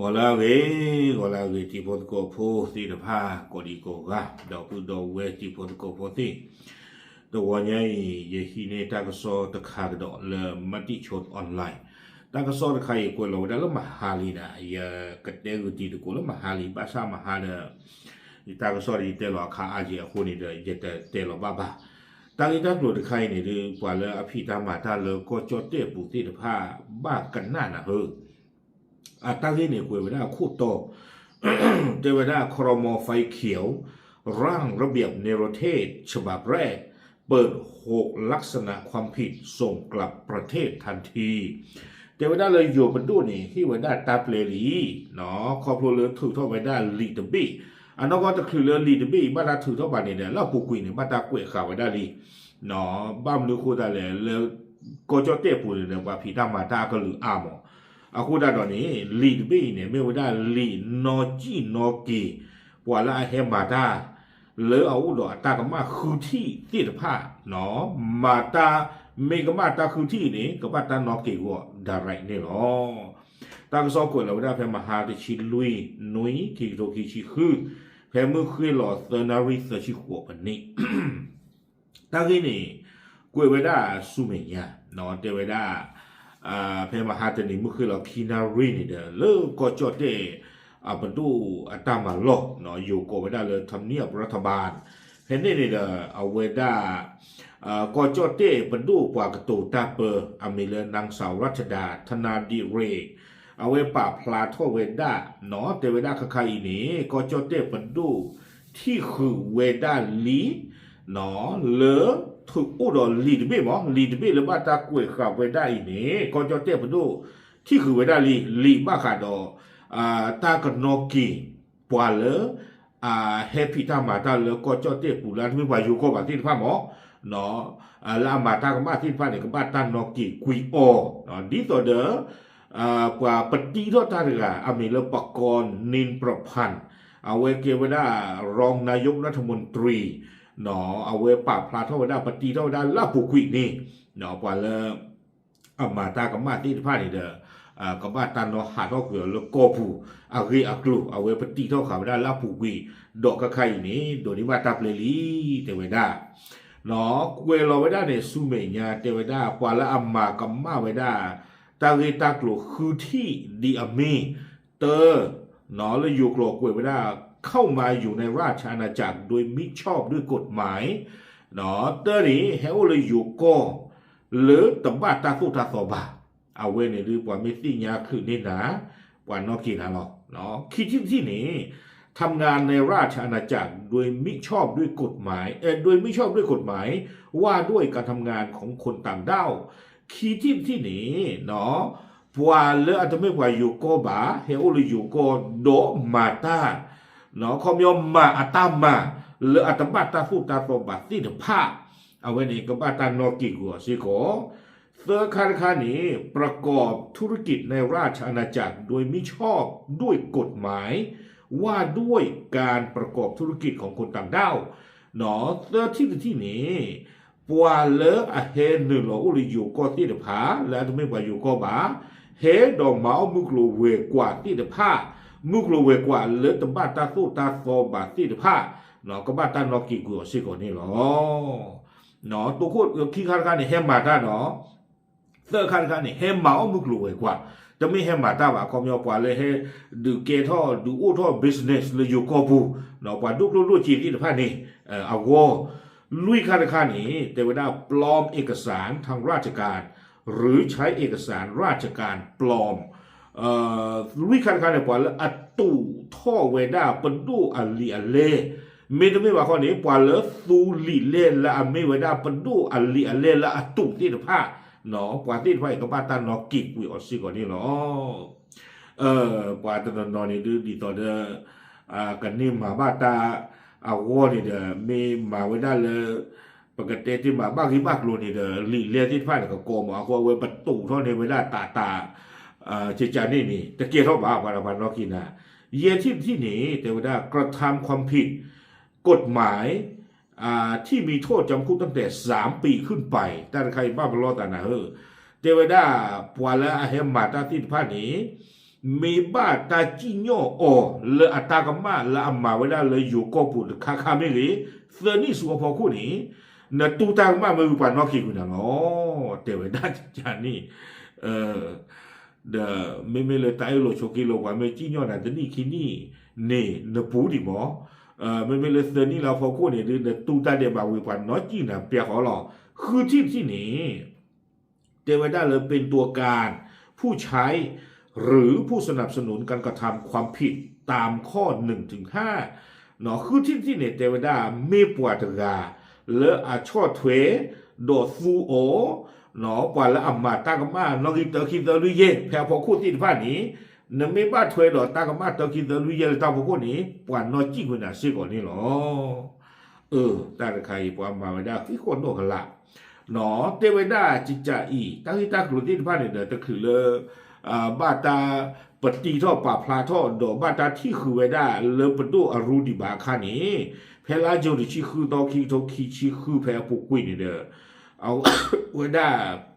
Olave, tipo de copo, si the pa, codicoga, do we tipo de copo, the one ye hine tagaso the cagdo, le matichot online. Tagaso the kai quello della mahalina, ya category the cola mahali, basa mahana, the tagaso di telo ka aji a huni the jet telo baba. ตั้งแต่ปลูกไข่เนี่ยดูกว่าเลยอภิธรรมะท่าเลยก็จดเตะปลูกที่ผ้าบ้ากันหน้านะเฮอตั้งที่เนี่ยคุยไว้ได้คู่โตเจอไว้ได้ครมไฟเขียวร่างระเบียบเนรเทศฉบับแรกเปิด6ลักษณะความผิดส่งกลับประเทศทันทีเจอไว้ได้เลยอยู่บนตู้นี่ที่ไว้ได้ตาเปลีเนาะครอบครัวเลยถูกทอดไว้ได้ลีดบี้อันนั้นก็จะคือเรื่องลีดบี้บ้านเราถือทอดบ้านเนี่ยเราปลูกกุยเนี่ยบ้านตากุยข่าวไว้ได้ลีเนาะบ้านนึกคู่ได้เลยแล้วก็จะเตะปูเนี่ยว่าพี่ทำมาตาก็หรืออ้ามအခုတတော့နေလီဘေးနေမေဝဒလီနော်ကြည့်နော်ကီပွာလာဟဲမာတာလေအူတော့တာကမခူတီတိတဖာနော်မာတာမေကမတာခူတီနေကပတ်တနော်ကီကိုဒါရိုက်နေလောတာကစောကိုလောဒါဖဲမဟာတချီလွီနွီကီတိုကီချီခူဖဲမှုခွေလောသနာရီသချီကိုပနေတာကင်းနေကိုဝဒဆုမေညာနော်တေဝဒเพมาหาแต่นี่มือคือเราคีนารีนี่เด้อเลิกก็จดได้บรรทุกตามมาหลอกเนาะอยู่ก็ไม่ได้เลยทำเนียบรัฐบาลเห็นนี่เด้อเอาไว้ได้ก็จดได้บรรทุกกว่ากระตูตาเปอร์อเมรินางสาวรัชดาธนาดิเรกเอาไว้ป่าพลาโทเวด้าเนาะแต่เวด้าคาคาอีนี่ก็จดได้บรรทุกที่คือเวด้าลีเนาะเลอถูกอุดรลีดเบ้หมอลีดเบ้หรือว่าตากล้วยขับไว้ได้เนี่ยก็จะเตะไปดูที่คือไว้ได้ลีบ้าขาดตากนกีปวาเลเฮปิตามาตาเลก็จะเตะปูแล้วไม่ไหวอยู่ก็แบบที่พ่อหมอเนาะแล้วมาตาก็มาที่พ่อเนี่ยก็บ้านตานกีกุยโอเนาะดีต่อเด้อกว่าปฏิโทษตาเรืออเมริกากรนินประพันธ์เอาไว้เกี่ยวไว้ได้รองนายกรัฐมนตรีเนาะเอาไว้ปราบพลาดเท่าได้ปฏิเท่าได้ลาปุกุยนี่เนาะกว่าเลยมาตากับมาที่ผ้านี่เด้อกับมาตาเนาะหาเท่าเกลือแล้วก็ผู้อารีอักลูเอาไว้ปฏิเท่าเขาได้ลาปุกุยดอกกระไข่นี่โดยนี้มาตาเปลีเทวดาเนาะเวลาไว้ได้ในสุเมียเทวดากว่าละมากับมาไว้ได้ตาเรตากลูคือที่ดีอเมเตอร์เนาะแล้วอยู่กลัวกไว้ได้เข้ามาอยู่ในราชอาณาจักรโดยมิชอบด้วยกฎหมายเนาะตอนนี้เฮาเลยอยู่ก็หรือตบ้าตาสู้ตาสอบาเอาเว้ในหรือว่าไม่สิ่งยาคือนี่นะว่านอกกินนะเนาะคิดที่นี่ทำงานในราชอาณาจักรโดยมิชอบด้วยกฎหมายโดยมิชอบด้วยกฎหมายว่าด้วยการทำงานของคนต่างด้าวคิดที่นี่เนาะว่าเลออาจจะไม่ว่าอยู่ก็บ่าเฮาเลยอยู่ก็โดมาตาเนาะเขามีมาอัตมาหรืออัตมาตาสู้ตาโตบัดที่เดผ้าเอาไว้นี่ก็บ้าตานอกิกัวสิโกเซอร์คาร์คานี้ประกอบธุรกิจในราชอาณาจักรโดยมิชอบด้วยกฎหมายว่าด้วยการประกอบธุรกิจของคนต่างด้าวเนาะเซอร์ที่นี้ปัวเลออะเฮนึหลออุริอยู่ก็ที่เดผ้าแล้วไม่ว่าอยู่ก็บ่าเฮดอกเมามุกโลเวกว่าที่เดผ้ามุกโลเวกว่าเลือดตบ้าตาสู้ตาโซบาที่ผ้าเนาะก็บ้าตานอกิกัวสิก่อนนี่หรอเนาะตัวโคตรขี้คาร์เนี่ยเฮมมาตาเนาะเสื้อคาร์เนี่ยเฮมมาเอามุกโลเวกว่าจะไม่เฮมมาตาว่าคอมยอปว่าเลยเฮดูเกท่อดูอู้ท่อบิสเนสเลยอยู่ก็บูเนาะว่าดูรู้จีที่ผ้านี่เอาวอลุยคาร์นี่แต่ว่าได้ปลอมเอกสารทางราชการหรือใช้เอกสารราชการปลอมลุยคันเนี่ยปว่าละอัตุท่อเวด้าปนดูอัลลีอัลเล่ไม่ต้องไม่ว่าข้อนี้ปว่าละซูลีเล่ละอเมเวด้าปนดูอัลลีอัลเล่ละอัตุที่ผ้าเนาะปว่าที่ผ้าก็บ้าตานอกิกุยออสิก่อนนี่เนาะปว่าตานอนี่ดีต่อเด้อกันนี่มาบ้าตาอาวอนี่เด้อไม่มาเวด้าเลยปกติที่มาบ้าที่บ้าโลนี่เด้อลีเล่ที่ผ้าก็โกมเอาเวประตูเท่านี้เวด้าตาเจจานี่ตะเกียบเท่าบ้าวันนอกินะเยี่ยที่นี่แต่ว่ากระทำความผิดกฎหมายที่มีโทษจำคุกตั้งแต่3 ปีขึ้นไปแต่ใครบ้าบลอตานะแต่ว่าปวาละเฮมมาตาที่ผ้านี้ มีบ้าตาจีโน่อเลออัตากามาละอัมมาเวลาเลยอยู่ก็ปุดคาไม่เลยเสนี่สัวพอคู่นี้นะตูตากามาไม่รู้ปานนอกขี้กูนะเนาะแต่เวลาจานี่เออเดไม่เลยตายโลโชกิโลกว่าไม่จีโน่นะเดนี่ขี้นี่เนี่ยเนปูดิหมอไม่เลยเสนี่เราพอคู่เนี่ยเดตูตาเดบาวิปานนอกจีนะเปียขอหรอคือที่นี่แต่เวลาเลยเป็นตัวการผู้ใช้หรือผู้สนับสนุนการกระทำความผิดตามข้อ 1-5 เนาะคือที่เนี่ยเทวดาไม่ปวดกาเลอาชอเทวโดดฟูโอเนาะปวดละอัมมาตากมานอกิตอคิตอลุเยแพ่พอคู่ที่ผ่านนี้นไม่บ้าเทวดอตากมาตอคิตอลุเยตาพอคู่นี้ปวดนอจิกุน่ะซิก่อนนี่หรอตาใครปวดมาไม่ได้ที่คนโดนกันละเนาะเทวดาจิตใจอีตั้งที่ตากลุ่มที่ผ่านเนี่ยจะคือเลยบ้าตาปฏิท่อป่าพลาท่อดอกบ้าตาที่คือไว้ได้เลปดูอรูดิบาคานี้เพลาโจดิชิคือตอคีโตคีชิคือเพลปุกุยนี่เด้อเอาไว้ได้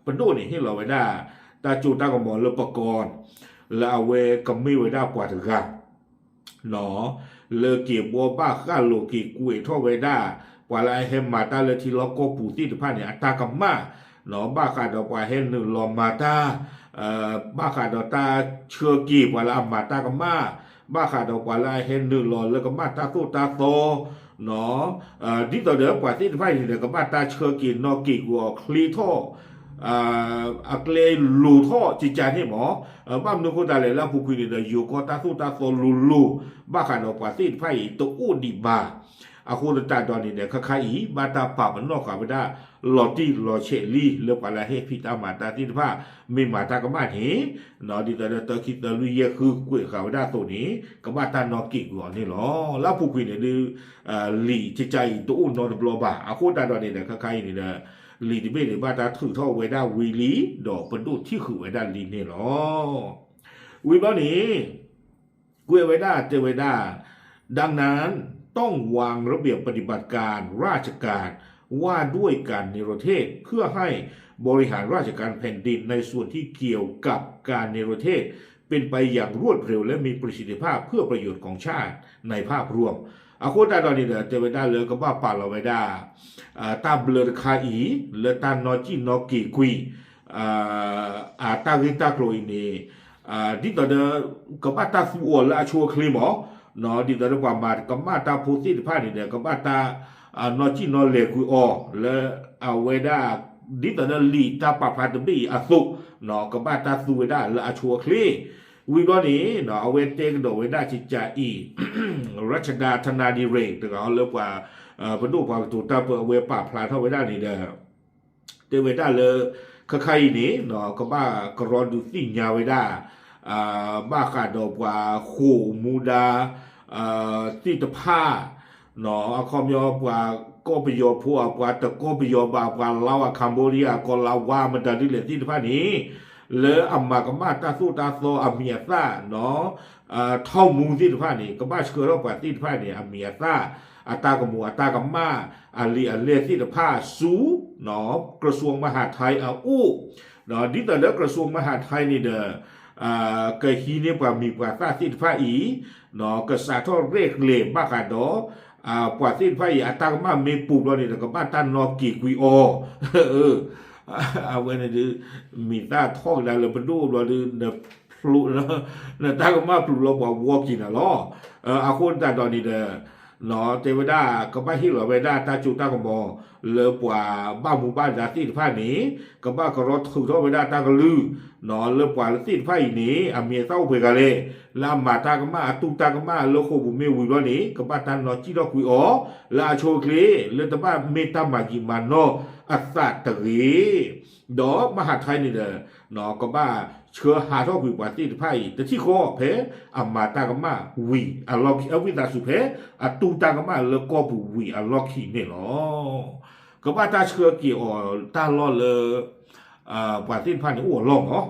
ปดูนี่ให้เราไว้ได้ตาจูตากมอเลปกรแล้วเอาไว้กัมมีไว้ได้กว่าถึงกันเนาะเลเก็บบัวบ้าข้าโลกีกุยท่อไว้ได้กว่าไรเฮมาตาเลทีล็อกโกปูที่ผ่านเนี่ยอัตากรรมะเนาะบ้าขาดอกว่าเฮหนึ่งลอมาตาบ้าขาดอกตาเชื่อกีบว่าละอัมมาตากรรมะบ้าขาดอกว่าละเฮหนึ่งลอแล้วก็มาตาตู้ตาโตเนาะที่ต่อเดือกว่าที่ผ่านเนี่ยก็มาตาเชื่อกีนอกีกัวคลีท่ออักเลลูท่อจิจานี่หมอบ้านนึกคนตาเลยแล้วผู้คุยเนี่ยอยู่ก็ตาสู้ตาโซลูบ้าขาดอกว่าที่ผ่านตัวอู้ดีบาอาคูตาดอนนี่เนี่ยข้าอีบาตาป่ามันนอกขาไม่ได้หลอดที่หลอดเชลี่เลือกอะไรให้พิจารณาตาที่ผ้าไม่มาตากบ้านเห็นนอดีแต่เตอคิดเตอลุยคือกุยขาไม่ได้ตัวนี้กบ้านตานอกิกหลอนนี่หรอแล้วผู้คุยเนี่ยดูหลีจิตใจตัวอุ่นนอนบลอบาอาคูตาดอนนี่เนี่ยข้านี่เนี่ยหลีที่ไม่ได้บาตาถือท่อไว้ได้วิลีดอกประดุที่คือไว้ได้ลีนี่หรอวิบ้านี้กุยไว้ได้เจอไว้ได้ดังนั้นต้องวางระเบียบปฏิบัติการราชการว่าด้วยการเนรเทศเพื่อให้บริหารราชการแผ่นดินในส่วนที่เกี่ยวกับการเนรเทศเป็นไปอย่างรวดเร็วและมีประสิทธิภาพเพื่อประโยชน์ของชาติในภาพรวมอาโคตาตอนนี้เจอไปได้เลยก็บ้าป่าเราไว้ได้ตาเบลคาอีเลตานอจินอกีกุยตาริตาโกรอินีดิตอเดก็บ้าตาฟูอและชัวคลีมอนอดิตระความมาก็มาตาพูดที่ผ่านเนี่ยก็มาตานอจินอเลกุอและเอาไว้ได้ดิตระลีตาปะพาตบีอสุนอก็มาตาสูไว้ได้และชัวคลีวิบนี้นอเอาไว้เตกโดไว้ได้จิจาอีรัชดาธนาดิเรกแต่ก็เอาเลิกว่าพดูความถูกตาเปิดเวปะพลาเท่าไว้ได้นี่เด้อเตไว้ได้เลยใครนี่นอก็บ้ากรอนดูสิ่งยาวไว้ได้บ้าขาดดอกว่าขู่มูดาที่ตะผ้าเนาะคอมยอบว่าก็ไปยอพัวว่าแต่ก็ไปยอบว่าเราคัมโบเดียก็เราว่ามันจะดิเลที่ตะผ้านี้เลยอัมมากมาตาสู้ตาโซอัมเมียซ่าเนาะเท่ามูที่ตะผ้านี้ก็บ้าเชื่อเรากว่าที่ตะผ้านี้อัมเมียซ่าอัตากมูอัตากมาอาลีอันเลที่ตะผ้าสูเนาะกระทรวงมหาดไทยอู้เนาะดิแต่แล้วกระทรวงมหาดไทยนี่เด้อเกิดฮีเนี่ยกว่ามีกว่าซาสิทฟ้าอีเนาะก็สาทอเรกเล่บ้าขาดอกว่าสิทฟ้าอีอัตากมาเมปูบเราเนี่ยก็บ้านตันนอกีกุยโอเอาไว้ในดื้อมีตาท่องได้เลยบรรลุเราดื้อเนพลุนะตากมาพลุเราบอกวัวกินอ่ะล้ออาคนตาตอนนี้เด้อเนาะเทวดาก็บ้าฮิโรเวดาตาจูตากมอเลปว่าบ้าหมู่บ้านจากที่ผ้านี้ก็บ้ากรถถือท่อเวดาตากลือนอเลปว่าที่ผ้าอีนี้อเมียเศร้าเพกาเลลามาตากมาตุตากมาเลโคบุเมวิโรนี้ก็บ้าตันนอจิดอกุยอลาโชคลีเลตบ้าเมตามากิมานโนอัสสัตรีดอมหาไทยนี่เด้อนอก็บ้าเชื่อหาท่อกุยกว่าที่ผ้าอีแต่ที่โคเพอัมมาตากมาวีอัลลอฮิอวิตาสุเพตุตากมาเลก็บุวีอัลลอฮิเนี่ยหรอก็บ้าตาเชื่อกี่อ๋อตาล้อเลยปาตินพันธุ์อ้วนลงอ๋อ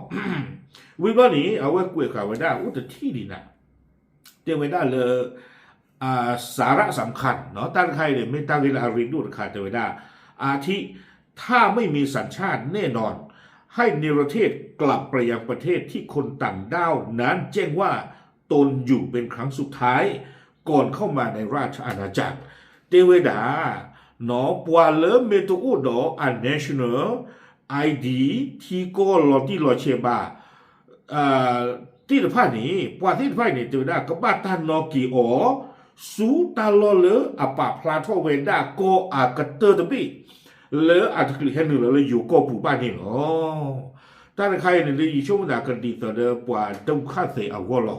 วิบนี้เอาไว้กุยข่าวไว้ได้อุตที่ดีนะเตรียมไว้ได้เลยสาระสำคัญเนาะตั้งใครเนี่ยไม่ตั้งเวลาเรียนดูขาดไว้ได้อาทิถ้าไม่มีสัญชาติแน่นอน ให้เนรเทศกลับไปยังประเทศที่คนต่างด้าวนั้นแจ้งว่าตนอยู่เป็นครั้งสุดท้ายก่อนเข้ามาในราชอาณาจักรเตเวดาหนอปวาเลเมตูอุดออันเนชั่นแนลไอดีที่ก็ลอที่ลอเชบาที่theผ้านี้ปวาที่theผ้านี้เจอได้ก็บ้าตันนอกีอ๋อสูตาลอเลอปะพลาทเวดาโกอากเตอร์ตบีเลออาจจะคลิกให้หนึ่งเลยอยู่ก็ผู้บ้านนี่เนาะถ้าใครเนี่ยได้ยินช่วงด่ากันดีต่อเดิมปวาต้องฆ่าเสียเอาวะหรอ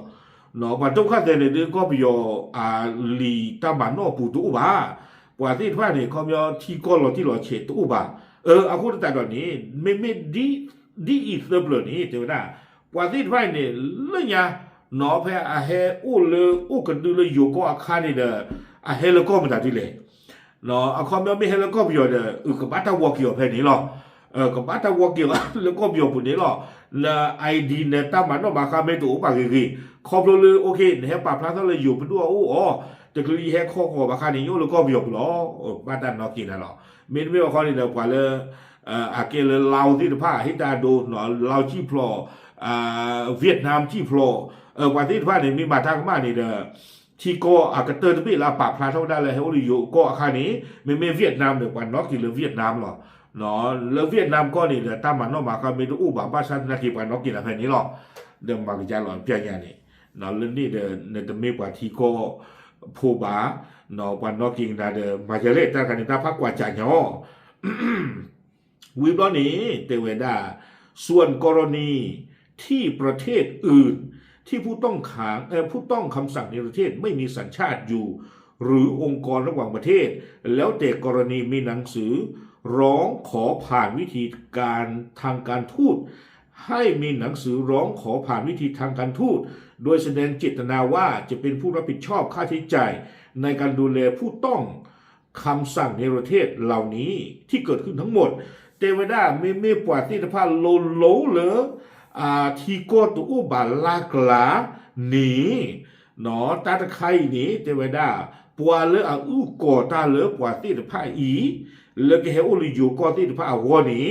เนาะปวาต้องฆ่าเสียเนี่ยก็ไปยอลีตามันนอปูตุบ้าปวาที่theผ้าเนี่ยเขามีที่ก็ลอที่ลอเชตุบ้าเอาคนแต่ตอนนี้ไม่ดีอีกเรื่องนี้เจอได้ปวาที่theผ้าเนี่ยเรื่องยาหนอแพ้อาเฮอู้เลยอู้กันดูเลยอยู่ก็อาคารนี่เด้ออาเฮแล้วก็ไม่ได้เลยเนาะอาคารไม่เฮแล้วก็ไม่ยอมเด้อก็บ้าตาวอกิโอแพ้นี่หรอก็บ้าตาวอกิโอแล้วก็ไม่ยอมปุ่นนี่หรอแล้วไอดีเนี่ยตามมันเนาะมาคาไม่ตัวปากกี่ขอบเลยโอเคเนี่ยปาพลาทั้งเลยอยู่เป็นด้วยอ๋อแต่คือแค่ข้อมาคานี่อยู่แล้วก็ไม่ยอมหรอบ้าดันนอกินนะหรอไม่ว่าข้อนี้เด้อกว่าเลยอาเกลเราที่ผ้าฮิตาดูเนาะเราที่พลอเวียดนามที่พลอวันที่ว่าเนี่ยมีมาทางมาเนี่ยที่ก็อากาศเตอร์ที่เราปรับพลาเท่าได้เลยเฮาอยู่ก็อาคารนี้ไม่เวียดนามเดี๋ยววันนอกกินเลยเวียดนามหรอเนาะแล้วเวียดนามก็นี่เดี๋ยวตามมันนอกมาก็มีตู้บางบ้านชั้นนักกีฬานอกกินอะไรนี้หรอเดี๋ยวมากิจหล่อเพียงอย่างนี้เนาะเรื่องนี้เดี๋ยวเนี่ยจะมีกว่าที่ก็ผู้บ้าเนาะวันนอกกินได้เดี๋ยวมาจะเล่นแต่กันนี่ถ้าพักกว่าจ่ายเนาะวิบล้อนี้เตเวดาส่วนกรณีที่ประเทศอื่นที่ผู้ต้องคำสั่งในประเทศไม่มีสัญชาติอยู่หรือองค์กรระหว่างประเทศแล้วแต่กรณีมีหนังสือร้องขอผ่านวิธีการทางการทูตให้มีหนังสือร้องขอผ่านวิธีทางการทูตโดยแสดงเจตนาว่าจะเป็นผู้รับผิดชอบค่าใช้จ่ายในการดูแลผู้ต้องคำสั่งในประเทศเหล่านี้ที่เกิดขึ้นทั้งหมดเตวดาไม่ปวดที่สภาพโลเลยที่ก็ตัวบาลากลาหนีเนาะตาตะไคนี่เทวดาปัวเลอก่อตาเลปัวที่ตะพาอีเลกเฮอุลิโยก่อที่ตะพาวอนี่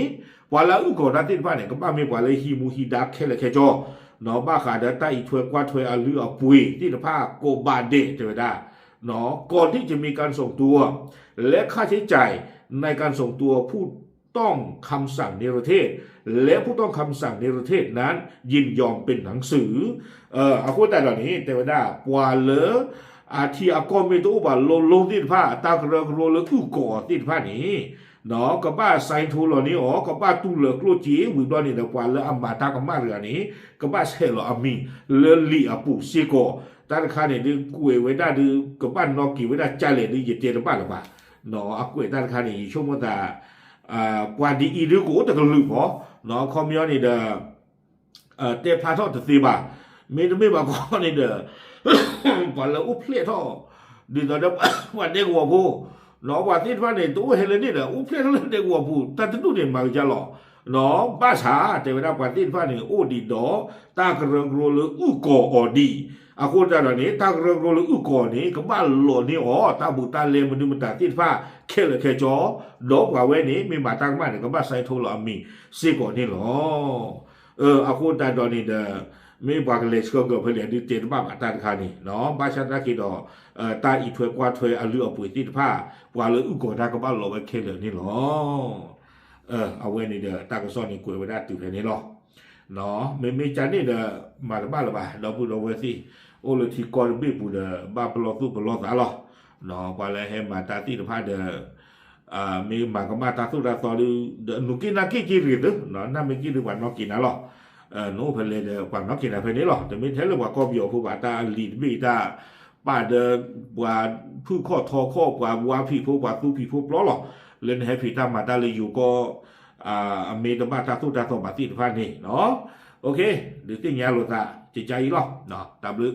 ปัวละก่อตาที่ตะพาเนี่ยก็บ้าไม่ปัวเลยฮิมูฮิดาแค่ละแค่จอเนาะบ้าขาดตาอีถวยกว่าถวยอาลือปุยที่ตะพาโกบาเดเทวดาเนาะก่อนที่จะมีการส่งตัวและค่าใช้จ่ายในการส่งตัวผู้ต้องคำสั่งในประเทศและผู้ต้องคำสั่งในประเทศนั้นยินยอมเป็นหนังสือเอาพูดแต่เหล่านี้แต่ว่าปวาเลที่อากรมีตัวว่าลงที่ผ้าตากระโรลก่อที่ผ้านี้เนาะกับบ้าไซทูเหล่านี้อ๋อกับบ้าตู้เหลือกลูจีวิบลอนี่เดี๋ยวปวาเลอัมมาตากับมาเรื่องนี้กับบ้าเซลอามีเลลีอาปูซีโกตาข้าเนี่ยดึงกุยไว้ได้ดึงกับบ้านนอกีไว้ได้ใจเลยดึงเหยียดเจนบ้านหรือเปล่าเนาะอากุยตาข้าเนี่ยช่วงว่าปวาดีอีหรือกูแต่ก็ลืมเหรอเนาะคอมมิวนี่เด้อเตพาทอตสีบ่าไม่บางคนนี่เด้อปวาละอุเพลทอดีตอนเด็กวันเด็กวัวผู้เนาะวันที่วันนี้ตัวเฮเลนี่เด้ออุเพลทอเด็กวัวผู้แต่ตัวเนี่ยมาจะหล่อเนาะบ้าชาแต่เวลาวันที่วันนี้โอดีดอตากระเรงโรลอุกออดีอาคนแต่ละนี้ตากระเรงโรลอุกอนี้ก็บ้านหล่อนี่อ๋อตาบุตาเลมันดูมันตาที่ฟ้าแค่เลยแค่จอดอกว่าเวนี้มีมาตั้งบ้านก็บ้านไซโทรมีซีก่อนนี่หรออาคนแต่ตอนนี้เด้อมีบางเลสก็เกิดเพื่อนดีเจนบ้ามาตันคานี่เนาะบ้านฉันนักกินดอตาอีถวยกว่าถวยอาลือปุ๋ยที่ผ้ากว่าเลยอุกอได้ก็บ้านหล่อไว้แค่เลยนี่หรอเอาไว้นี่เด้อตากระซ่อนนี่กล้วยไว้ได้ติดแค่นี้หรอเนาะไม่จันนี่เด้อมาบ้านหรือเปล่าเราพูดเอาไว้สิโอ้เลยที่ก่อนบีบปูเด้อบ้านปลอกตู้ปลอกสาหรอเนาะกว่าเลยให้มาตาที่ผ้าเด้อมีมาก็มาตาสุดาต่อดูเด้อนุกินนักกินหรือเด้อเนาะน่าไม่กินหรือว่านอกกินนะหรอโน้เพลเด้อกว่านอกกินอะไรเพลนี้หรอแต่ไม่ใช่เลยว่าก็เบียวผู้บาตาลีดบีตาป้าเด้อว่าผู้ข้อทอข้อกว่าพี่ผู้ว่าตู้พี่ผู้ปลอกหรอเล่นให้พี่ตามาตาเลยอยู่ก็มีตบ้าตาสุดาต่อมาที่ผ้านี่เนาะโอเคหรือที่เงี้ยหรือตาใจหรอเนาะตามลึก